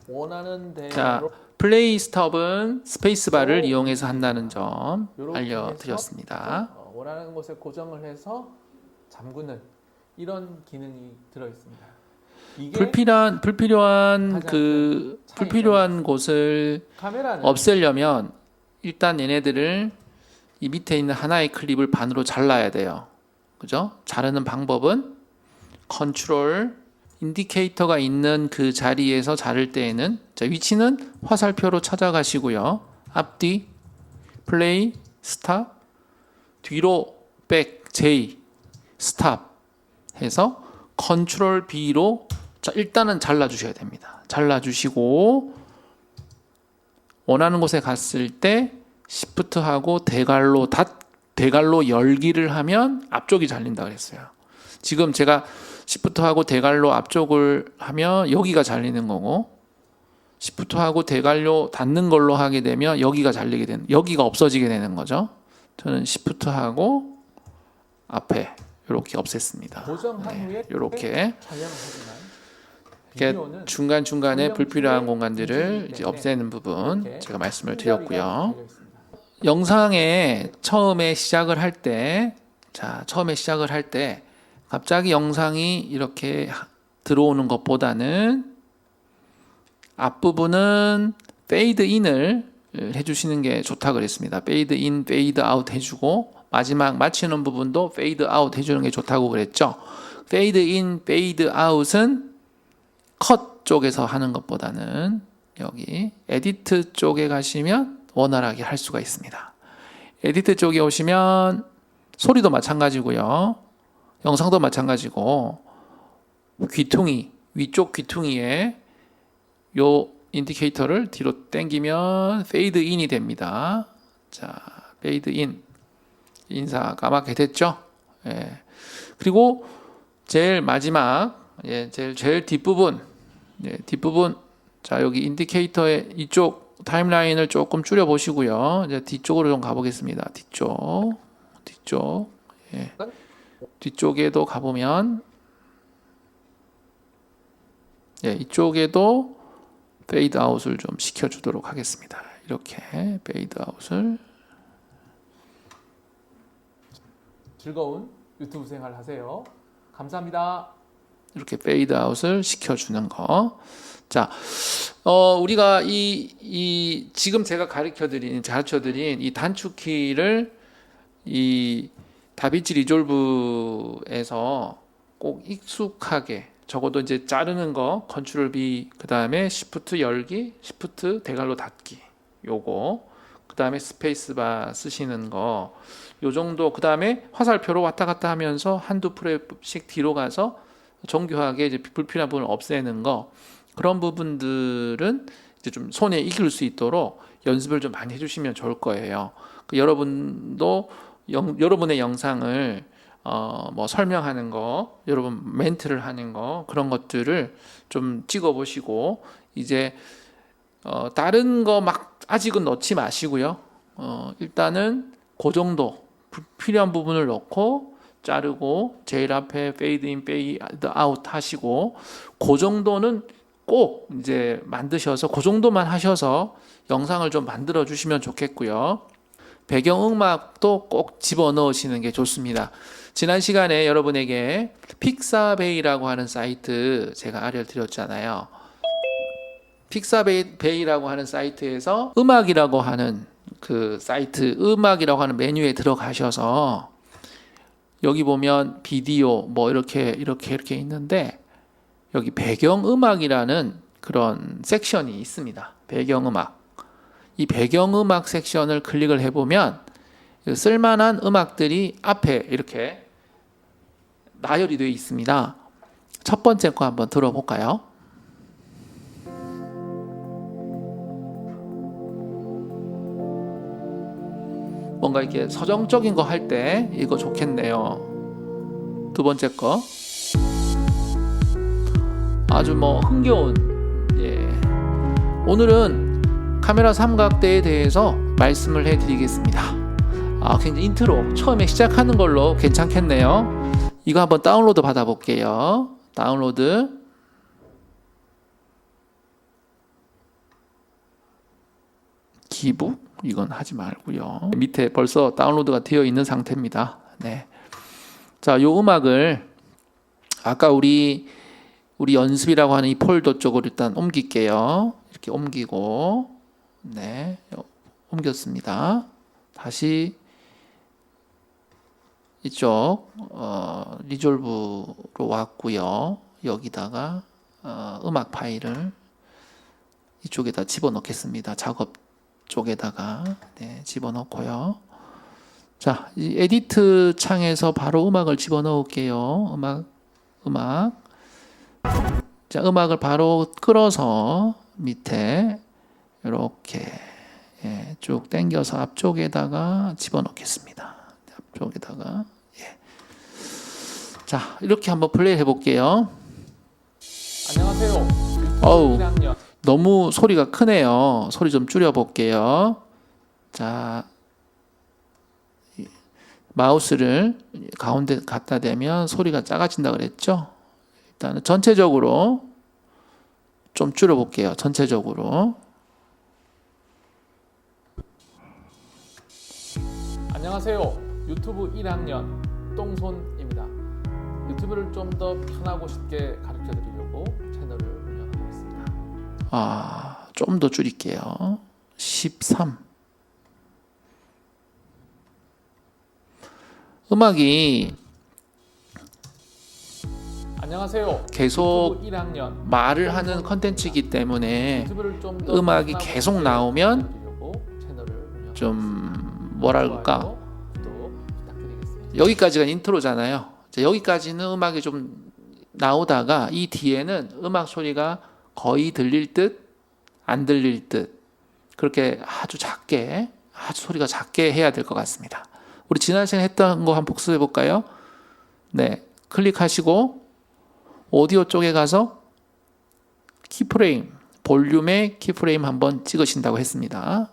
원하는 대로 자, 플레이 스톱은 스페이스바를 이용해서 한다는 점 알려드렸습니다. 원하는 곳에 고정을 해서 잠그는 이런 기능이 들어 있습니다. 이게 불필요한 곳을 카메라는 없애려면 일단 얘네들을 이 밑에 있는 하나의 클립을 반으로 잘라야 돼요. 그죠? 자르는 방법은 컨트롤 인디케이터가 있는 그 자리에서 자를 때에는 자, 위치는 화살표로 찾아가시고요. 앞뒤, 플레이, 스탑, 뒤로, 백, J, 스탑 해서 컨트롤 B로 자, 일단은 잘라주셔야 됩니다. 잘라주시고 원하는 곳에 갔을 때 시프트하고 대갈로 열기를 하면 앞쪽이 잘린다 그랬어요. 지금 제가 시프트하고 대갈로 앞쪽을 하면 여기가 잘리는 거고 시프트하고 대갈로 닫는 걸로 하게 되면 여기가 여기가 없어지게 되는 거죠. 저는 시프트하고 앞에 이렇게 없앴습니다. 고정한 후에 이렇게 촬영을 하지만 이렇게 비디오는 중간중간에 촬영 불필요한 중에 공간들을 움직이기 이제 때문에 없애는 부분 이렇게 제가 말씀을 손잡이가 드렸고요. 달려 있습니다. 영상에 처음에 시작을 할 때, 처음에 시작을 할 때 갑자기 영상이 이렇게 들어오는 것보다는 앞부분은 페이드 인을 해주시는 게 좋다 그랬습니다. 페이드 인, 페이드 아웃 해주고 마지막 마치는 부분도 페이드 아웃 해주는 게 좋다고 그랬죠. 페이드 인, 페이드 아웃은 컷 쪽에서 하는 것보다는 여기 에디트 쪽에 가시면 원활하게 할 수가 있습니다. 에디트 쪽에 오시면 소리도 마찬가지고요. 영상도 마찬가지고 귀퉁이, 위쪽 귀퉁이에 요 인디케이터를 뒤로 당기면 페이드 인이 됩니다. 자, 페이드 인. 인사 까맣게 됐죠? 예. 그리고 제일 마지막, 제일 뒷부분, 뒷부분. 자, 여기 인디케이터의 이쪽 타임라인을 조금 줄여 보시고요. 이제 뒤쪽으로 좀 가보겠습니다. 뒤쪽. 예. 뒤쪽에도 가보면, 이쪽에도 페이드 아웃을 좀 시켜주도록 하겠습니다. 이렇게 페이드 아웃을. 즐거운 유튜브 생활 하세요. 감사합니다. 이렇게 페이드 아웃을 시켜주는 거. 자, 우리가 지금 제가 가르쳐드린 이 단축키를 이 다빈치 리졸브에서 꼭 익숙하게, 적어도 이제 자르는 거, 컨트롤 B, 그 다음에 시프트 열기, 시프트 대괄호 닫기, 요거, 그 다음에 스페이스바 쓰시는 거, 요 정도, 그 다음에 화살표로 왔다 갔다 하면서 한두 프레씩 뒤로 가서 정교하게 이제 불필요한 부분을 없애는 거, 그런 부분들은 이제 좀 손에 익힐 수 있도록 연습을 좀 많이 해주시면 좋을 거예요. 여러분도 여러분의 영상을 뭐 설명하는 거, 여러분 멘트를 하는 거, 그런 것들을 좀 찍어 보시고, 이제 다른 거 막 아직은 넣지 마시고요. 일단은 그 정도 필요한 부분을 넣고 자르고 제일 앞에 페이드 인, 페이드 아웃 하시고, 그 정도는 꼭 이제 만드셔서 그 정도만 하셔서 영상을 좀 만들어 주시면 좋겠고요. 배경음악도 꼭 집어넣으시는 게 좋습니다. 지난 시간에 여러분에게 픽사베이라고 하는 사이트 제가 알려드렸잖아요. 픽사베이라고 하는 사이트에서 음악이라고 하는 그 사이트, 음악이라고 하는 메뉴에 들어가셔서 여기 보면 비디오 뭐 이렇게 있는데, 여기 배경음악이라는 그런 섹션이 있습니다. 배경음악. 이 배경음악 섹션을 클릭을 해보면 쓸만한 음악들이 앞에 이렇게 나열이 되어 있습니다. 첫 번째 거 한번 들어볼까요? 뭔가 이렇게 서정적인 거 할 때 이거 좋겠네요. 두 번째 거 아주 뭐 흥겨운, 오늘은 카메라 삼각대에 대해서 말씀을 해드리겠습니다. 굉장히 인트로 처음에 시작하는 걸로 괜찮겠네요. 이거 한번 다운로드 받아볼게요. 다운로드. 기부? 이건 하지 말고요. 밑에 벌써 다운로드가 되어 있는 상태입니다. 네. 자, 요 음악을 아까 우리 연습이라고 하는 이 폴더 쪽으로 일단 옮길게요. 이렇게 옮기고, 옮겼습니다. 다시 이쪽 리졸브로 왔고요. 여기다가 음악 파일을 이쪽에다 집어넣겠습니다. 작업 쪽에다가 집어넣고요. 자, 이 에디트 창에서 바로 음악을 집어넣을게요. 음악. 자, 음악을 바로 끌어서 밑에 이렇게 쭉 당겨서 앞쪽에다가 집어넣겠습니다. 앞쪽에다가. 자, 이렇게 한번 플레이 해볼게요. 안녕하세요. 어우, 너무 소리가 크네요. 소리 좀 줄여볼게요. 자, 마우스를 가운데 갖다 대면 소리가 작아진다 그랬죠? 일단은 전체적으로 좀 줄여볼게요. 전체적으로. 안녕하세요. 유튜브 1학년 똥손입니다. 유튜브를 좀 더 편하고 쉽게 가르쳐 드리려고 채널을 운영하고 있습니다. 좀 더 줄일게요. 13. 음악이 안녕하세요. 계속 유튜브 1학년 말을 하는 컨텐츠이기 때문에 유튜브를 좀더 음악이 편하고 계속 쉽게 나오면 가르쳐 드리려고 채널을 운영하고 좀 뭐랄까, 좋아요, 구독 부탁드리겠습니다. 여기까지가 인트로잖아요. 자, 여기까지는 음악이 좀 나오다가 이 뒤에는 음악 소리가 거의 들릴 듯 안 들릴 듯 그렇게 아주 작게, 아주 소리가 작게 해야 될 것 같습니다. 우리 지난 시간에 했던 거 한번 복습해 볼까요? 네, 클릭하시고 오디오 쪽에 가서 키프레임, 볼륨의 키프레임 한번 찍으신다고 했습니다.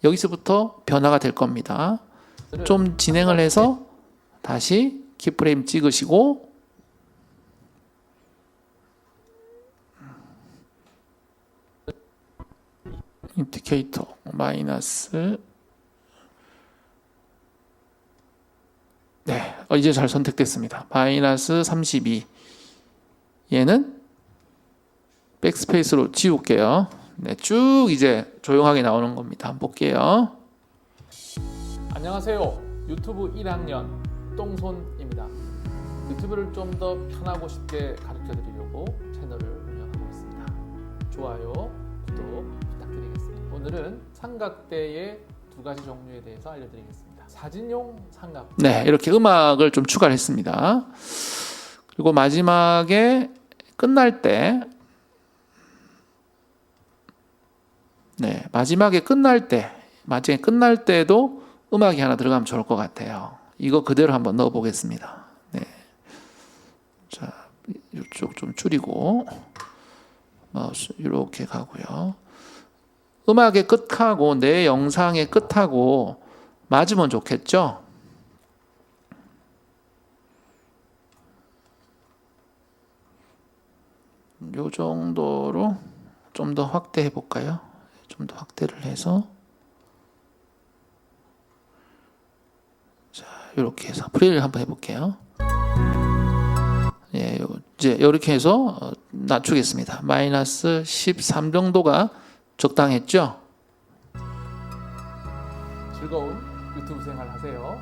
여기서부터 변화가 될 겁니다. 좀 진행을 해서 다시 키프레임 찍으시고 인디케이터 마이너스, 네, 이제 잘 선택됐습니다. 마이너스 32. 얘는 백스페이스로 지울게요. 네, 쭉 이제 조용하게 나오는 겁니다. 한번 볼게요. 안녕하세요. 유튜브 1학년 똥손입니다. 유튜브를 좀 더 편하고 쉽게 가르쳐 드리려고 채널을 운영하고 있습니다. 좋아요, 구독 부탁드리겠습니다. 오늘은 삼각대의 두 가지 종류에 대해서 알려드리겠습니다. 사진용 삼각대. 네, 이렇게 음악을 좀 추가를 했습니다. 그리고 마지막에 끝날 때, 네, 마지막에 끝날 때도 음악이 하나 들어가면 좋을 것 같아요. 이거 그대로 한번 넣어 보겠습니다. 네. 자, 이쪽 좀 줄이고 마우스 이렇게 가고요. 음악의 끝하고 내 영상의 끝하고 맞으면 좋겠죠? 요 정도로 좀 더 확대해 볼까요? 좀 더 확대를 해서, 자, 이렇게 해서 프레이를 한번 해볼게요. 예, 이제 이렇게 해서 낮추겠습니다. 마이너스 13 정도가 적당했죠? 즐거운 유튜브 생활 하세요.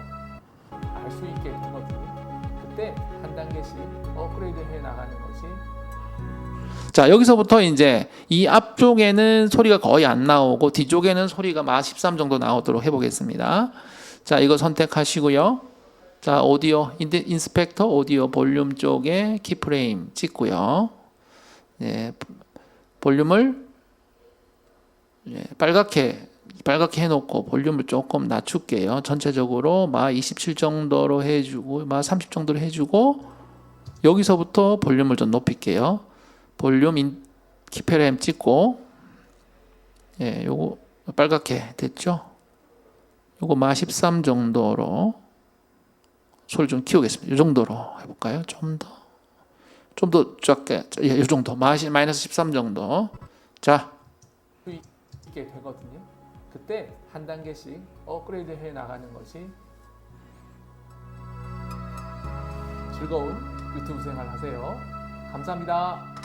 알 수 있게 되거든요. 그때 한 단계씩 업그레이드 해 나가는 것이. 자, 여기서부터 이제 이 앞쪽에는 소리가 거의 안 나오고 뒤쪽에는 소리가 마 13 정도 나오도록 해보겠습니다. 자, 이거 선택하시고요. 자, 오디오 인스펙터 오디오 볼륨 쪽에 키프레임 찍고요. 예, 볼륨을 빨갛게 해놓고 볼륨을 조금 낮출게요. 전체적으로 마 27 정도로 해주고 마 30 정도로 해주고, 여기서부터 볼륨을 좀 높일게요. 볼륨 키프레임 찍고, 예, 요거 빨갛게 됐죠? 요거 마 13 정도로 소리 좀 키우겠습니다. 이 정도로 해볼까요? 좀 더 작게, 이 정도 마이너스 13 정도. 자, 있게 되거든요. 그때 한 단계씩 업그레이드 해 나가는 것이. 즐거운 유튜브 생활 하세요. 감사합니다.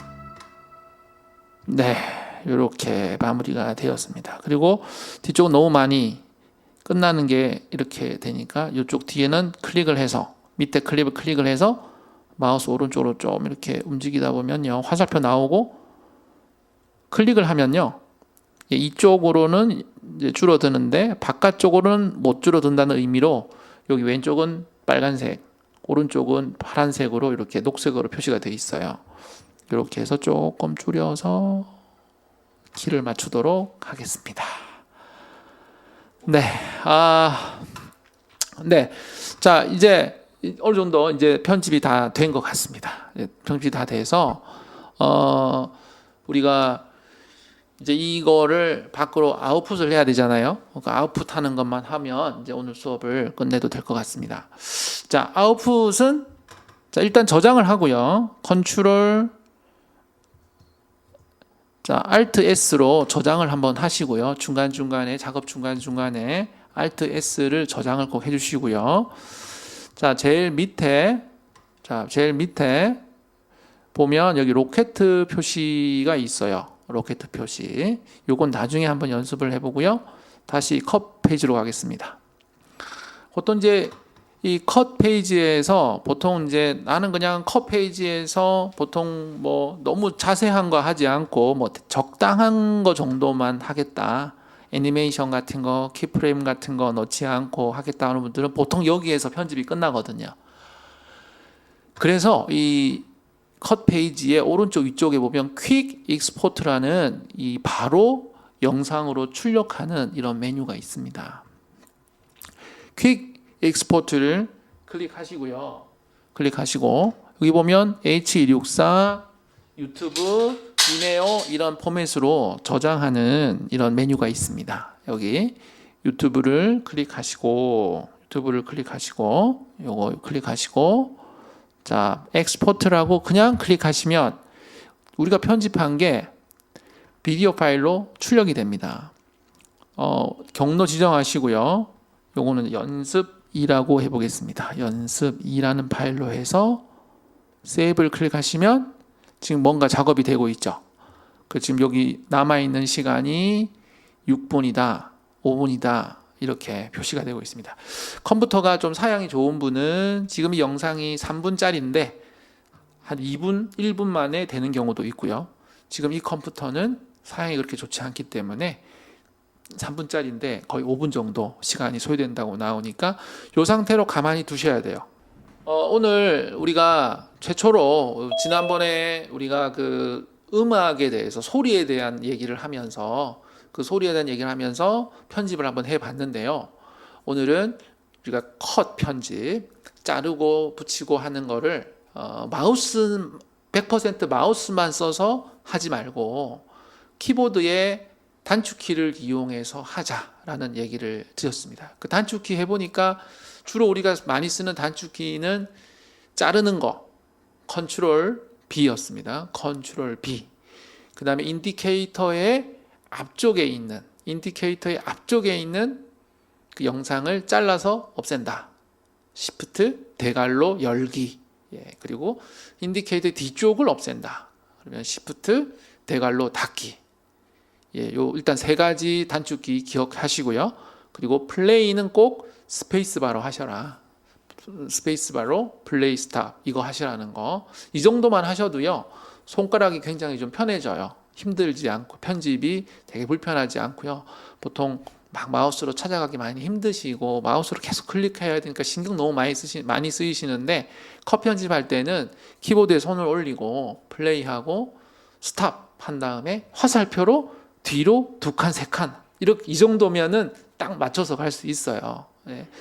네, 이렇게 마무리가 되었습니다. 그리고 뒤쪽은 너무 많이 끝나는 게 이렇게 되니까 이쪽 뒤에는 클릭을 해서, 밑에 클릭을 해서 마우스 오른쪽으로 좀 이렇게 움직이다 보면요, 화살표 나오고, 클릭을 하면요, 이쪽으로는 이제 줄어드는데 바깥쪽으로는 못 줄어든다는 의미로 여기 왼쪽은 빨간색, 오른쪽은 파란색으로 이렇게 녹색으로 표시가 되어 있어요. 이렇게 해서 조금 줄여서 키를 맞추도록 하겠습니다. 네, 네, 자, 이제 어느 정도 이제 편집이 다 된 것 같습니다. 편집이 다 돼서 우리가 이제 이거를 밖으로 아웃풋을 해야 되잖아요. 그러니까 아웃풋하는 것만 하면 이제 오늘 수업을 끝내도 될 것 같습니다. 자, 아웃풋은, 자, 일단 저장을 하고요. 컨트롤, 자, Alt S로 저장을 한번 하시고요. 중간중간에 작업 중간중간에 Alt S를 저장을 꼭 해주시고요. 자, 제일 밑에 보면 여기 로켓 표시가 있어요. 로켓 표시. 요건 나중에 한번 연습을 해보고요. 다시 컷 페이지로 가겠습니다. 보통 이제 이 컷 페이지에서 보통 이제 나는 그냥 컷 페이지에서 보통 뭐 너무 자세한 거 하지 않고 뭐 적당한 거 정도만 하겠다. 애니메이션 같은 거, 키프레임 같은 거 넣지 않고 하겠다 하는 분들은 보통 여기에서 편집이 끝나거든요. 그래서 이 컷 페이지의 오른쪽 위쪽에 보면 퀵 익스포트라는 이 바로 영상으로 출력하는 이런 메뉴가 있습니다. 퀵 익스포트를 클릭하시고요. 클릭하시고 여기 보면 H264, 유튜브, 비메오 이런 포맷으로 저장하는 이런 메뉴가 있습니다. 여기 유튜브를 클릭하시고 요거 클릭하시고 자, 엑스포트라고 그냥 클릭하시면 우리가 편집한 게 비디오 파일로 출력이 됩니다. 경로 지정하시고요. 요거는 연습 2라고 해보겠습니다. 연습 2라는 파일로 해서 세이브를 클릭하시면 지금 뭔가 작업이 되고 있죠. 지금 여기 남아있는 시간이 6분이다, 5분이다 이렇게 표시가 되고 있습니다. 컴퓨터가 좀 사양이 좋은 분은 지금 이 영상이 3분짜리인데 한 2분, 1분 만에 되는 경우도 있고요. 지금 이 컴퓨터는 사양이 그렇게 좋지 않기 때문에 3분짜리인데 거의 5분 정도 시간이 소요된다고 나오니까 이 상태로 가만히 두셔야 돼요. 오늘 우리가 최초로 지난번에 우리가 그 음악에 대해서 소리에 대한 얘기를 하면서 편집을 한번 해봤는데요. 오늘은 우리가 컷 편집, 자르고 붙이고 하는 거를 100% 마우스만 써서 하지 말고 키보드에 단축키를 이용해서 하자라는 얘기를 드렸습니다. 그 단축키 해보니까 주로 우리가 많이 쓰는 단축키는 자르는 거 컨트롤 B였습니다. 컨트롤 B. 그 다음에 인디케이터의 앞쪽에 있는 그 영상을 잘라서 없앤다. Shift 대괄호 열기. 그리고 인디케이터 뒤쪽을 없앤다. 그러면 Shift 대괄호 닫기. 요 일단 세 가지 단축키 기억하시고요. 그리고 플레이는 꼭 스페이스바로 하셔라. 스페이스바로 플레이 스탑 이거 하시라는 거. 이 정도만 하셔도요. 손가락이 굉장히 좀 편해져요. 힘들지 않고 편집이 되게 불편하지 않고요. 보통 막 마우스로 찾아가기 많이 힘드시고 마우스로 계속 클릭해야 되니까 신경 너무 많이 쓰이시는데 컷 편집할 때는 키보드에 손을 올리고 플레이하고 스탑 한 다음에 화살표로 뒤로 2칸, 3칸 이렇게 이 정도면은 딱 맞춰서 갈 수 있어요.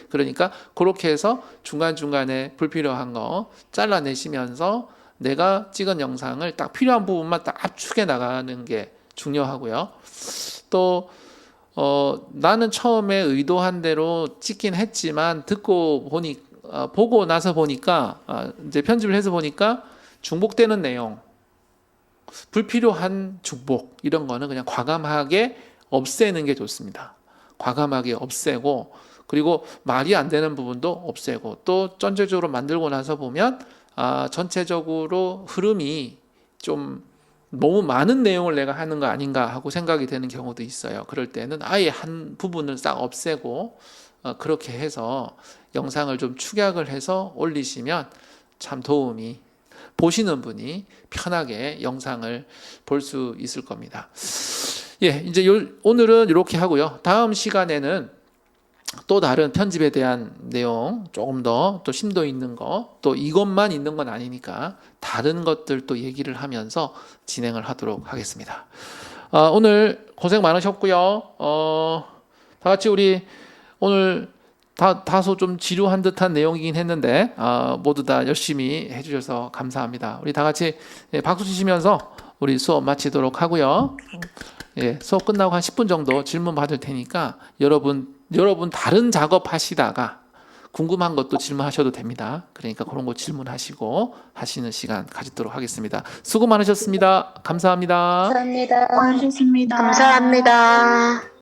그러니까 그렇게 해서 중간중간에 불필요한 거 잘라내시면서 내가 찍은 영상을 딱 필요한 부분만 딱 압축해 나가는 게 중요하고요. 또 나는 처음에 의도한 대로 찍긴 했지만 보고 나서 보니까 이제 편집을 해서 보니까 중복되는 내용, 불필요한 중복 이런 거는 그냥 과감하게 없애는 게 좋습니다. 과감하게 없애고 그리고 말이 안 되는 부분도 없애고 또 전체적으로 만들고 나서 보면 전체적으로 흐름이 좀 너무 많은 내용을 내가 하는 거 아닌가 하고 생각이 되는 경우도 있어요. 그럴 때는 아예 한 부분을 싹 없애고 그렇게 해서 영상을 좀 축약을 해서 올리시면 참 도움이 보시는 분이 편하게 영상을 볼 수 있을 겁니다. 이제 오늘은 이렇게 하고요. 다음 시간에는 또 다른 편집에 대한 내용 조금 더 또 심도 있는 거 또 이것만 있는 건 아니니까 다른 것들 또 얘기를 하면서 진행을 하도록 하겠습니다. 오늘 고생 많으셨고요. 다 같이 우리 오늘 다소 좀 지루한 듯한 내용이긴 했는데 모두 다 열심히 해주셔서 감사합니다. 우리 다 같이 박수 치시면서 우리 수업 마치도록 하고요. 수업 끝나고 한 10분 정도 질문 받을 테니까 여러분 다른 작업 하시다가 궁금한 것도 질문하셔도 됩니다. 그러니까 그런 거 질문하시고 하시는 시간 가지도록 하겠습니다. 수고 많으셨습니다. 감사합니다. 감사합니다. 수고하셨습니다. 감사합니다.